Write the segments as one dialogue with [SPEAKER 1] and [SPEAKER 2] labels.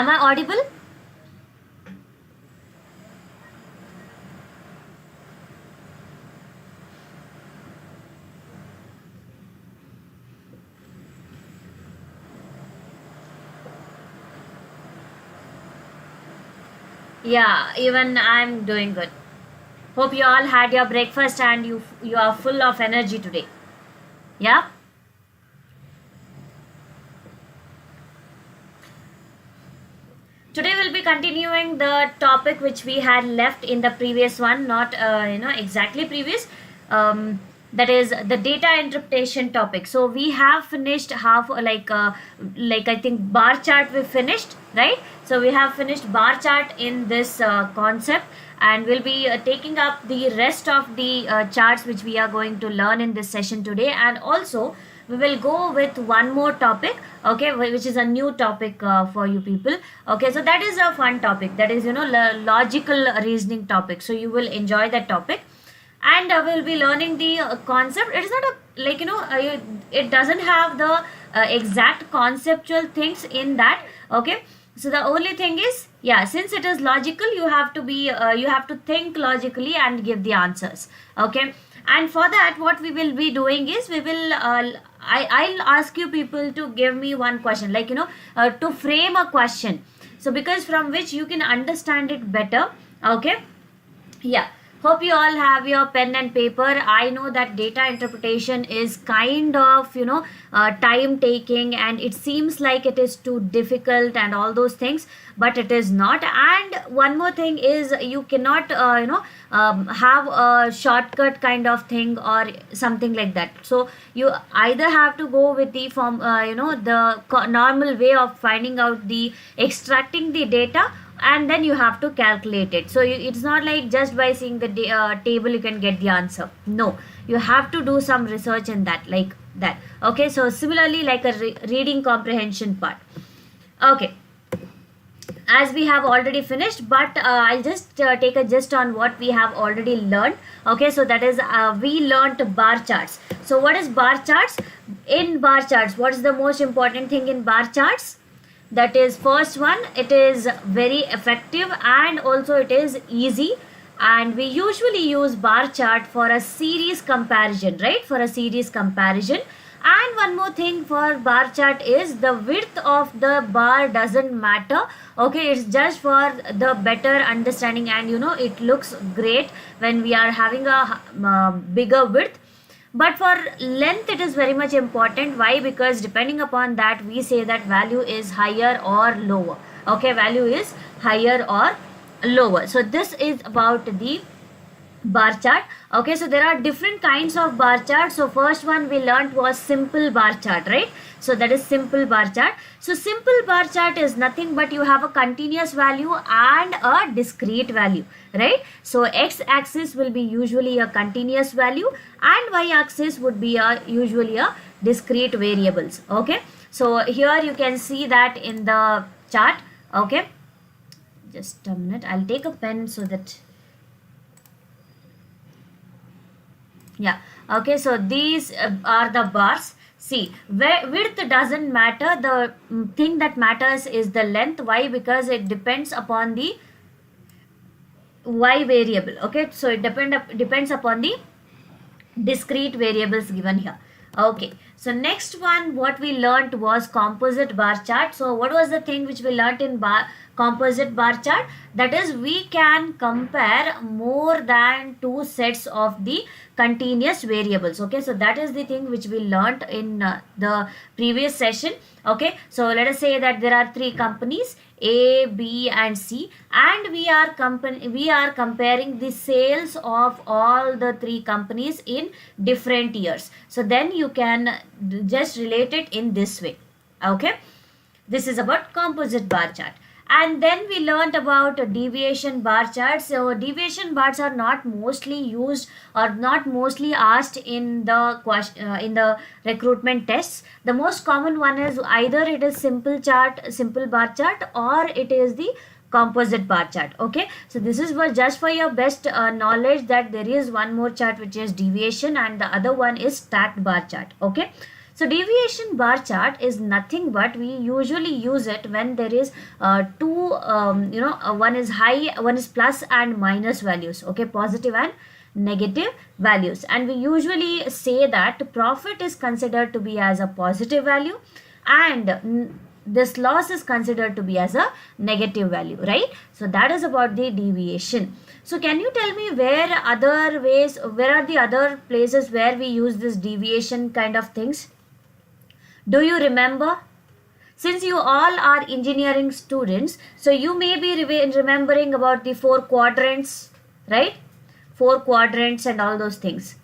[SPEAKER 1] Am I audible? Yeah, even I'm doing good. Hope you all had your breakfast and you are full of energy today. Yeah? Today we'll be continuing the topic which we had left in the previous one, not exactly previous. That is the data interpretation topic. So we have finished half, like I think bar chart we finished, right? So we have finished bar chart in this concept, and we'll be taking up the rest of the charts which we are going to learn in this session today. And also we will go with one more topic, okay, which is a new topic for you people. Okay, so that is a fun topic, that is logical reasoning topic, so you will enjoy that topic. And we'll be learning the concept. It is not a, it doesn't have the exact conceptual things in that. Okay, so the only thing is, yeah, since it is logical, you have to be you have to think logically and give the answers. Okay, and for that what we will be doing is, we will I'll ask you people to give me one question, to frame a question, so because from which you can understand it better. Okay, yeah, hope you all have your pen and paper. I know that data interpretation is kind of time taking, and it seems like it is too difficult and all those things, but it is not. And one more thing is, you cannot have a shortcut kind of thing or something like that. So you either have to go with the form, normal way of finding out the extracting the data, and then you have to calculate it. So it's not like just by seeing the table you can get the answer. No, you have to do some research in that, like that. Okay, so similarly, like a reading comprehension part. Okay, as we have already finished, but I'll just take a gist on what we have already learned. Okay, so that is we learned bar charts. So what is bar charts? In bar charts, what is the most important thing in bar charts? That is, first one, it is very effective, and also it is easy, and we usually use bar chart for a series comparison, right? For a series comparison. And one more thing for bar chart is, the width of the bar doesn't matter. Okay, it's just for the better understanding, and it looks great when we are having a bigger width. But for length it is very much important. Why? Because depending upon that, we say that value is higher or lower. Okay, value is higher or lower. So this is about the bar chart. Okay, so there are different kinds of bar chart. So first one we learned was simple bar chart, right? So that is simple bar chart. So simple bar chart is nothing but you have a continuous value and a discrete value, right? So x axis will be usually a continuous value, and y axis would be usually a discrete variables. Okay, so here you can see that in the chart. Okay, just a minute, I'll take a pen so that, yeah. Okay, so these are the bars. See, width doesn't matter. The thing that matters is the length. Why? Because it depends upon the y variable. Okay, so it depends upon the discrete variables given here. Okay, so next one what we learnt was composite bar chart. So what was the thing which we learnt in composite bar chart? That is, we can compare more than two sets of the continuous variables. Okay, so that is the thing which we learnt in the previous session. Okay, so let us say that there are three companies, A, B and C, and we are comparing the sales of all the three companies in different years. So then you can just relate it in this way. Okay, this is about composite bar chart. And then we learned about deviation bar charts. So deviation bars are not mostly used or not mostly asked in the in the recruitment tests. The most common one is either it is simple bar chart, or it is the composite bar chart. Okay, so this is just for your best knowledge, that there is one more chart which is deviation, and the other one is stacked bar chart. Okay, So deviation bar chart is nothing but we usually use it when there is two, one is high, one is plus and minus values, okay, positive and negative values, and we usually say that profit is considered to be as a positive value and this loss is considered to be as a negative value, right? So that is about the deviation. So can you tell me where are the other places where we use this deviation kind of things? Do you remember? Since you all are engineering students, so you may be remembering about the 4 quadrants, right? 4 quadrants and all those things.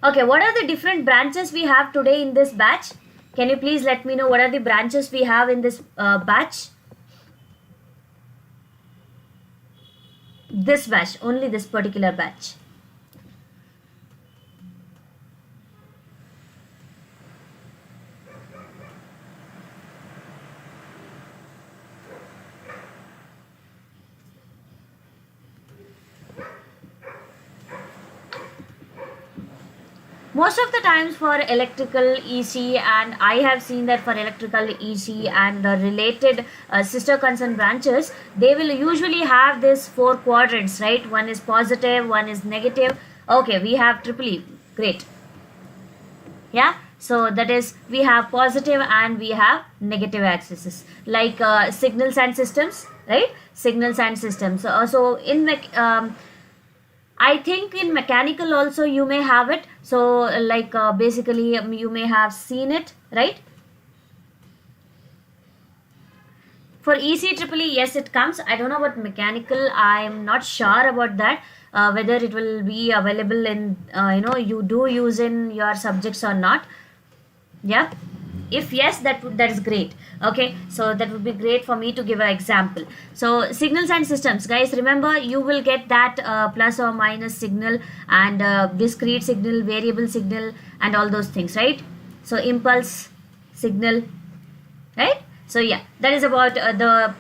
[SPEAKER 1] Okay, what are the different branches we have today in this batch? Can you please let me know what are the branches we have in this batch? This batch, only this particular batch. Most of the times for electrical EC, and I have seen that for electrical EC and the related sister concern branches, they will usually have this 4 quadrants, right? One is positive, one is negative. Okay, we have triple E. Great. Yeah, so that is we have positive and we have negative axes, like signals and systems, right? Signals and systems. So in I think in mechanical also you may have it. So like basically you may have seen it, right? For ECEEE, yes, it comes. I don't know about mechanical. I am not sure about that. Whether it will be available in you do use in your subjects or not. Yeah. If yes, that is great. Okay, so that would be great for me to give an example. So signals and systems, guys, remember you will get that plus or minus signal and discrete signal, variable signal and all those things, right? So impulse signal, right? So yeah, that is about the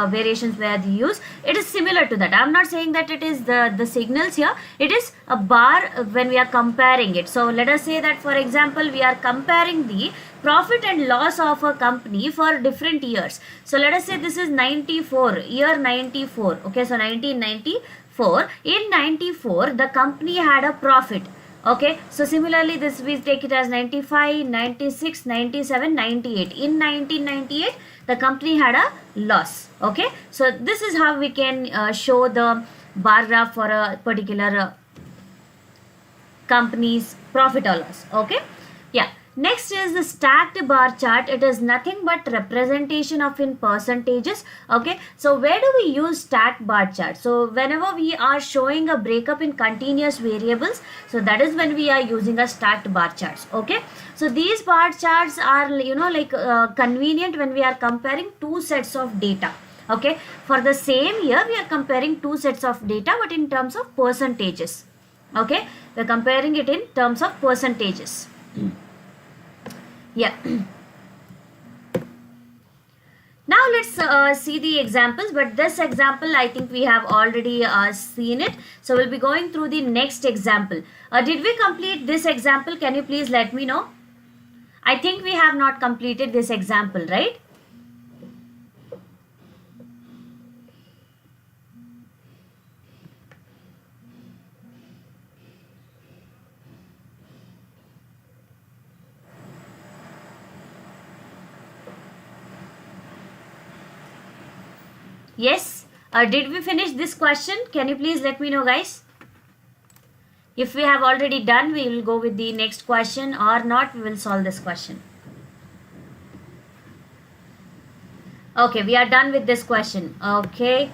[SPEAKER 1] variations where they use. It is similar to that. I am not saying that it is the signals here. It is a bar when we are comparing it. So let us say that, for example, we are comparing the profit and loss of a company for different years. So let us say this is 94, year 94. Okay, so 1994. In 94, the company had a profit. Okay, so similarly this we take it as 95, 96, 97, 98. In 1998 the company had a loss. Okay, so this is how we can show the bar graph for a particular company's profit or loss. Okay, yeah. Next is the stacked bar chart. It is nothing but representation of in percentages. Okay, so where do we use stacked bar chart? So whenever we are showing a breakup in continuous variables, so that is when we are using a stacked bar charts. Okay, so these bar charts are convenient when we are comparing two sets of data. Okay, for the same year we are comparing two sets of data, but in terms of percentages. Okay, we are comparing it in terms of percentages. Yeah. Now let's see the examples, but this example I think we have already seen it. So we'll be going through the next example. Did we complete this example? Can you please let me know? I think we have not completed this example, right? Yes, did we finish this question? Can you please let me know, guys? If we have already done, we will go with the next question, or not, we will solve this question. Okay, we are done with this question. Okay.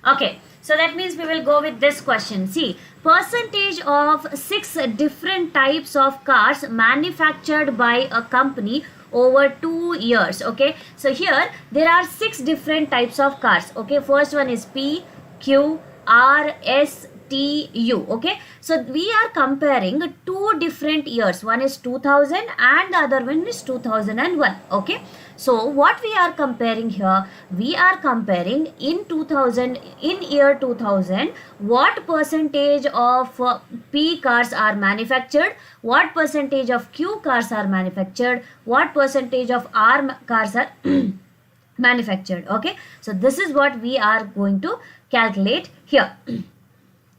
[SPEAKER 1] Okay, so that means we will go with this question. See, percentage of 6 different types of cars manufactured by a company over 2 years. Okay, so here there are 6 different types of cars. Okay, first one is P, Q, R, S, STU. Okay, so we are comparing two different years. One is 2000 and the other one is 2001. Okay, so what we are comparing here, we are comparing in 2000, in year 2000, what percentage of P cars are manufactured, what percentage of Q cars are manufactured, what percentage of R cars are manufactured. Okay, so this is what we are going to calculate here.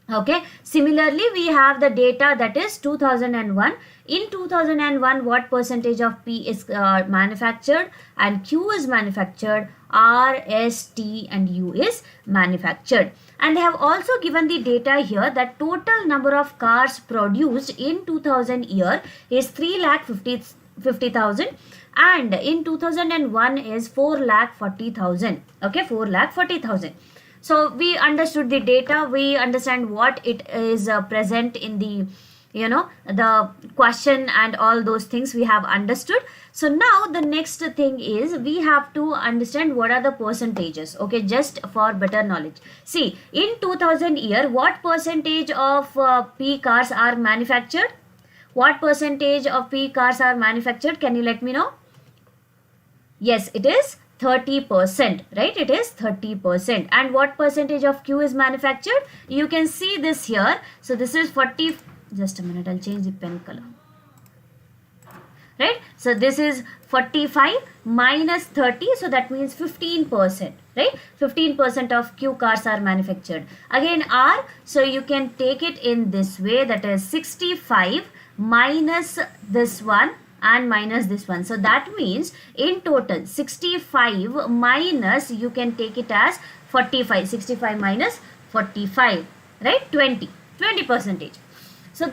[SPEAKER 1] Okay, similarly we have the data that is 2001. In 2001, what percentage of P is manufactured and Q is manufactured, R, S, T and U is manufactured. And they have also given the data here that total number of cars produced in 2000 year is 3,50,000 and in 2001 is 4,40,000. Okay, 4,40,000. So we understood the data, we understand what it is present in the the question and all those things we have understood. So now the next thing is we have to understand what are the percentages. Okay, just for better knowledge. See, in 2000 year, what percentage of P cars are manufactured? What percentage of P cars are manufactured? Can you let me know? Yes, it is 30%, right? It is 30%. And what percentage of Q is manufactured? You can see this here. So this is 40. Just a minute, I'll change the pen color. Right? So this is 45 minus 30. So that means 15%. Right? 15% of Q cars are manufactured. Again R. So you can take it in this way. That is 65 minus this one and minus this one. So that means in total 65 minus, you can take it as 45. 65 minus 45, right? 20 percentage. So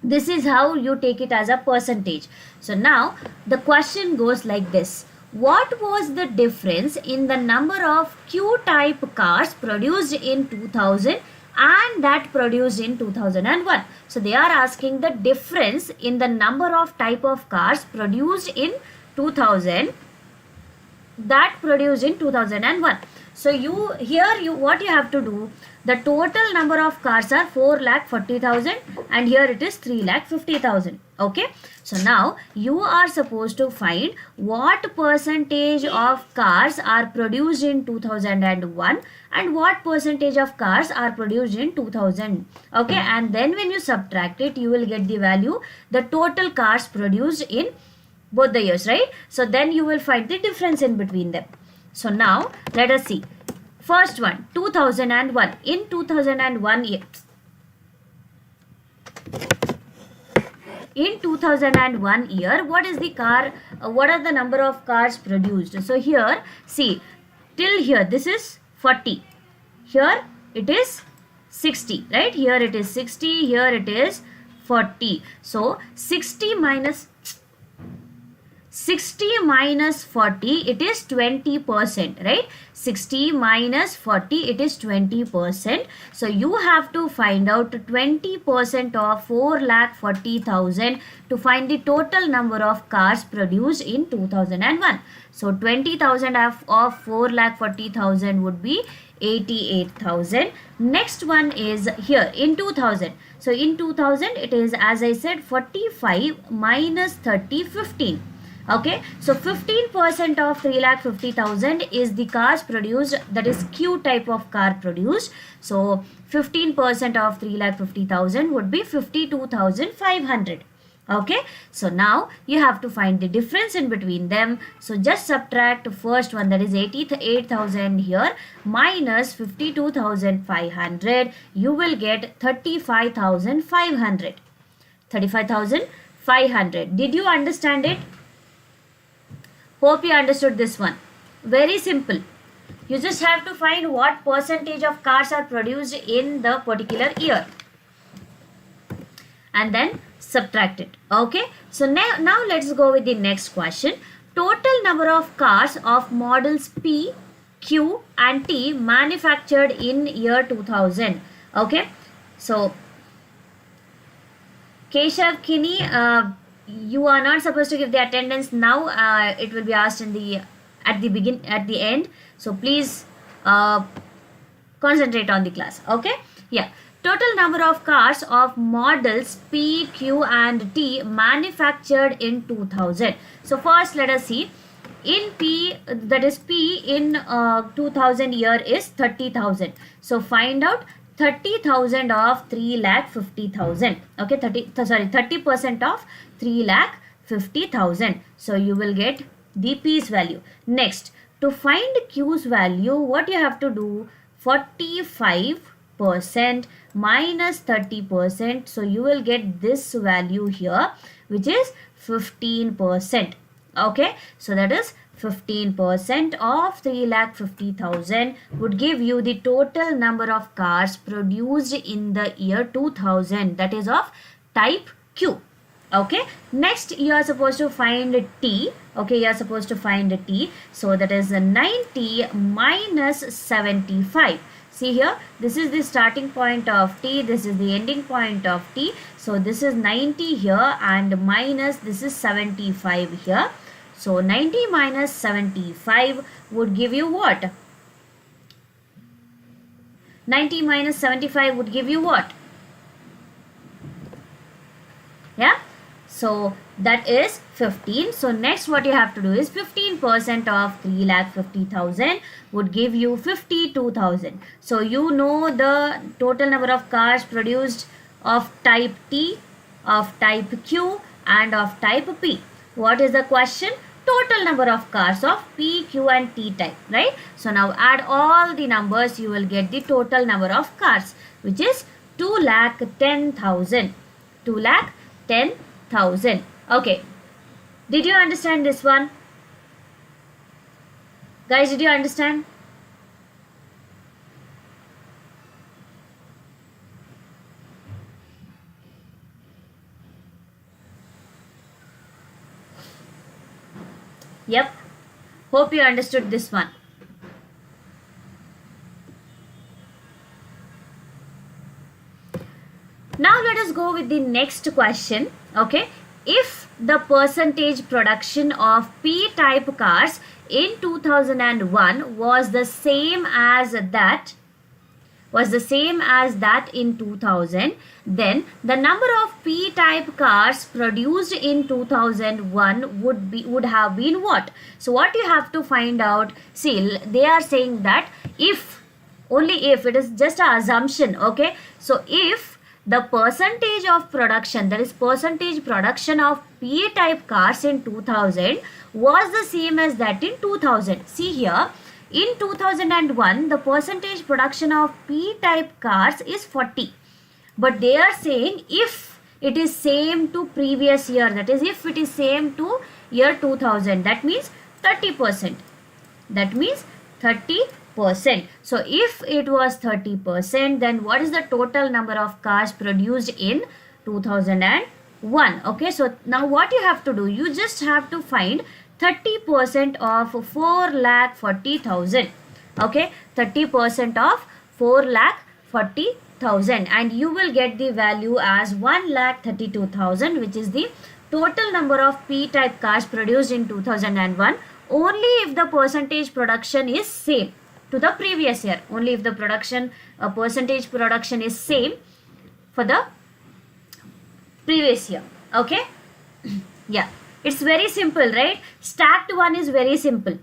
[SPEAKER 1] this is how you take it as a percentage. So now the question goes like this. What was the difference in the number of Q type cars produced in 2000 and that produced in 2001? So they are asking the difference in the number of type of cars produced in 2000 that produced in 2001. So what you have to do, the total number of cars are 4,40,000 and here it is 3,50,000. Okay, so now you are supposed to find what percentage of cars are produced in 2001 and what percentage of cars are produced in 2000. Okay, and then when you subtract it, you will get the value, the total cars produced in both the years, right? So then you will find the difference in between them. So now let us see. First one, 2001. In 2001 year, in 2001 year, what is the car? What are the number of cars produced? So here, see, till here this is 40. Here it is 60, right? Here it is 60. Here it is 40. So 60 minus 40, it is 20%, right? 60 minus 40, it is 20%. So you have to find out 20% of 4,40,000 to find the total number of cars produced in 2001. So 20,000 of 4,40,000 would be 88,000. Next one is here in 2000. So in 2000, it is, as I said, 45 minus 30, 15. Okay, so 15% of 3,50,000 is the cars produced, that is Q type of car produced. So 15% of 3,50,000 would be 52,500. Okay, so now you have to find the difference in between them. So just subtract first one, that is 88,000 here minus 52,500. You will get 35,500. 35,500. Did you understand it? Hope you understood this one. Very simple. You just have to find what percentage of cars are produced in the particular year and then subtract it. Okay, so now let's go with the next question. Total number of cars of models P, Q and T manufactured in year 2000. Okay, so Keshav, Kini, you are not supposed to give the attendance now. It will be asked at the end. So please concentrate on the class. Okay, Yeah, total number of cars of models P, Q and T manufactured in 2000. So first let us see. In P, that is P in 2000 year is 30,000. So find out 30,000 of 3,50,000. Okay, 30% of 3,50,000. So you will get the P's value. Next, to find Q's value, what you have to do? 45% minus 30%. So you will get this value here, which is 15%. Okay, so that is 15% of 3,50,000 would give you the total number of cars produced in the year 2000, that is of type Q. Okay, next you are supposed to find T. Okay, you are supposed to find T. So that is 90 minus 75. See here, this is the starting point of T, this is the ending point of T. So this is 90 here and minus this is 75 here. So 90 minus 75 would give you what? 90 minus 75 would give you what? Yeah, so that is 15. So next what you have to do is 15% of 3,50,000 would give you 52,000. So you know the total number of cars produced of type T, of type Q and of type P. What is the question? Total number of cars of P, Q and T type, right? So now add all the numbers, you will get the total number of cars, which is 2,10,000. 2,10,000. Okay. Did you understand this one? Guys, did you understand? Yep. Hope you understood this one. Now let us go with the next question. Okay. If the percentage production of P-type cars in 2001 was the same as that in 2000, then the number of P-type cars produced in 2001 would have been what? So what you have to find out, see, they are saying that if, only if, it is just an assumption, okay? So if the percentage of production, that is percentage production of P-type cars in 2000 was the same as that in 2000. See here, in 2001, the percentage production of P-type cars is 40. But they are saying if it is same to previous year, that is if it is same to year 2000, that means 30%. That means 30%. So if it was 30%, then what is the total number of cars produced in 2001? Okay, so now what you have to do, you just have to find 30% of 4,40,000. Okay, 30% of 4,40,000 and you will get the value as 1,32,000, which is the total number of P-type cars produced in 2001, only if the percentage production is same to the previous year. Only if the percentage production is same for the previous year. Okay. Yeah, it's very simple, right? Stacked one is very simple.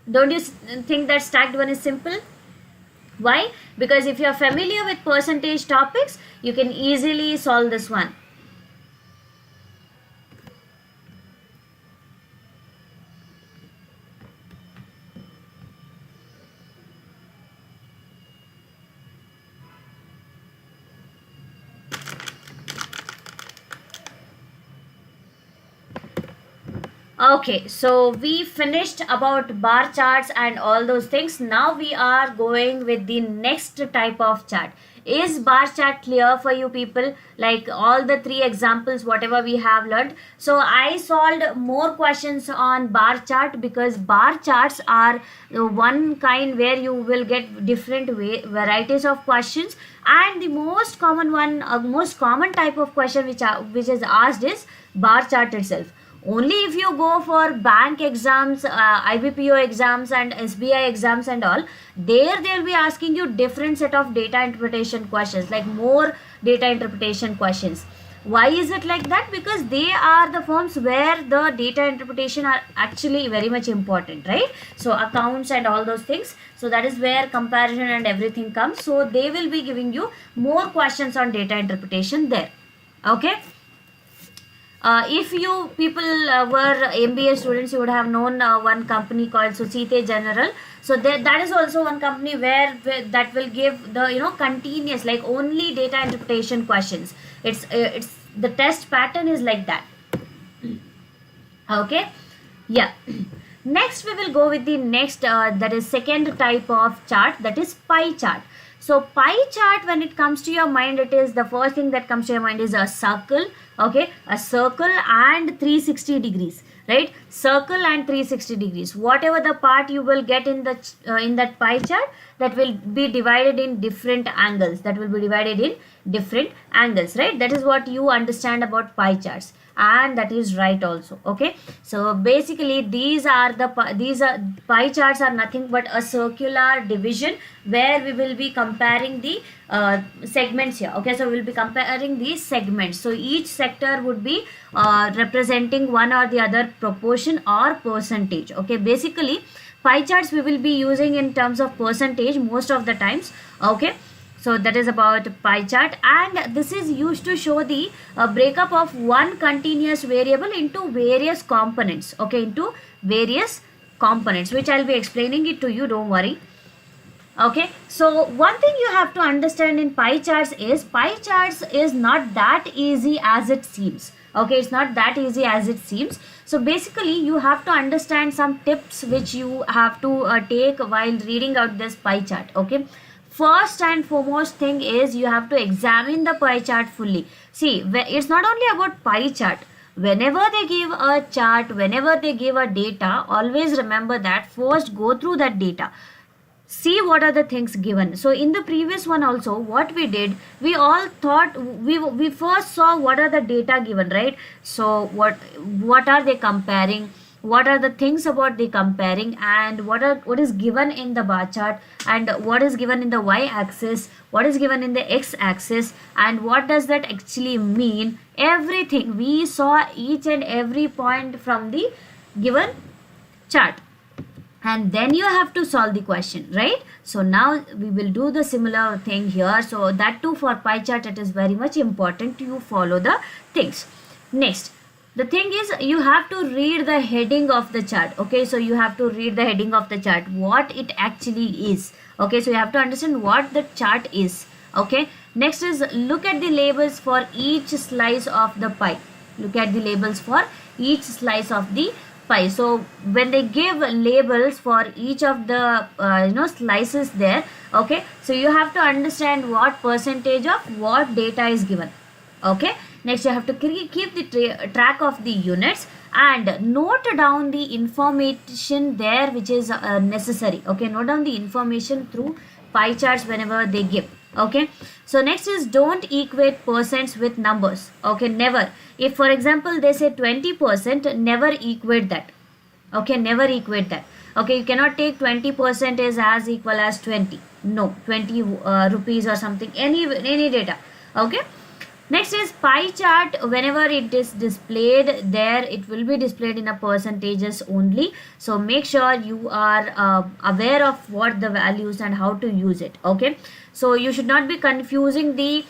[SPEAKER 1] Don't you think that stacked one is simple? Why? Because if you are familiar with percentage topics, you can easily solve this one. Okay, so we finished about bar charts and all those things. Now we are going with the next type of chart. Is bar chart clear for you people? Like all the three examples, whatever we have learned. So I solved more questions on bar chart because bar charts are one kind where you will get different varieties of questions, and the most common one, most common type of question which is asked is bar chart itself. Only if you go for bank exams, IBPO exams and SBI exams and all, there they'll be asking you different set of data interpretation questions, like more data interpretation questions. Why is it like that? Because they are the firms where the data interpretation are actually very much important, right? So accounts and all those things, so that is where comparison and everything comes. So they will be giving you more questions on data interpretation there. Okay. If you people were MBA students, you would have known one company called Societe General. So that is also one company where that will give the continuous, like, only data interpretation questions. It's the test pattern is like that. Okay, yeah. Next we will go with the next that is second type of chart, that is pie chart. So pie chart, when it comes to your mind, it is the first thing that comes to your mind is a circle. Okay, a circle and 360 degrees, right? Circle and 360 degrees. Whatever the part you will get in that pie chart, that will be divided in different angles. That will be divided in different angles, right? That is what you understand about pie charts, and that is right also. Okay, so basically these are pie charts are nothing but a circular division where we will be comparing the segments here. Okay, so we will be comparing these segments. So each sector would be representing one or the other proportion or percentage. Okay, basically pie charts we will be using in terms of percentage most of the times. Okay, so that is about pie chart, and this is used to show the breakup of one continuous variable into various components. Okay, into various components, which I'll be explaining it to you, don't worry. Okay, so one thing you have to understand in pie charts is not that easy as it seems. Okay, it's not that easy as it seems. So basically you have to understand some tips which you have to take while reading out this pie chart. Okay, first and foremost thing is you have to examine the pie chart fully. See, it's not only about pie chart. Whenever they give a chart, whenever they give a data, always remember that first go through that data. See what are the things given. So in the previous one also, what we did, we all thought we first saw what are the data given, right? So what are they comparing, what are the things about the comparing, and what is given in the bar chart, and what is given in the y-axis, what is given in the x-axis, and what does that actually mean. Everything we saw, each and every point from the given chart, and then you have to solve the question, right? So now we will do the similar thing here. So that too, for pie chart it is very much important you follow the things. Next, the thing is you have to read the heading of the chart. Okay, so you have to read the heading of the chart, what it actually is. Okay, so you have to understand what the chart is. Okay, next is look at the labels for each slice of the pie. Look at the labels for each slice of the pie. So when they give labels for each of the slices there, okay, so you have to understand what percentage of what data is given. Okay, next you have to keep the track of the units and note down the information there which is necessary. Okay, note down the information through pie charts whenever they give. Okay, so next is don't equate percents with numbers. Okay, never. If for example they say 20%, never equate that. Okay, never equate that. Okay, you cannot take 20% is as equal as 20. No, 20 rupees or something, any data. Okay, next is pie chart. Whenever it is displayed there, it will be displayed in a percentages only. So make sure you are aware of what the values and how to use it. Okay, so you should not be confusing the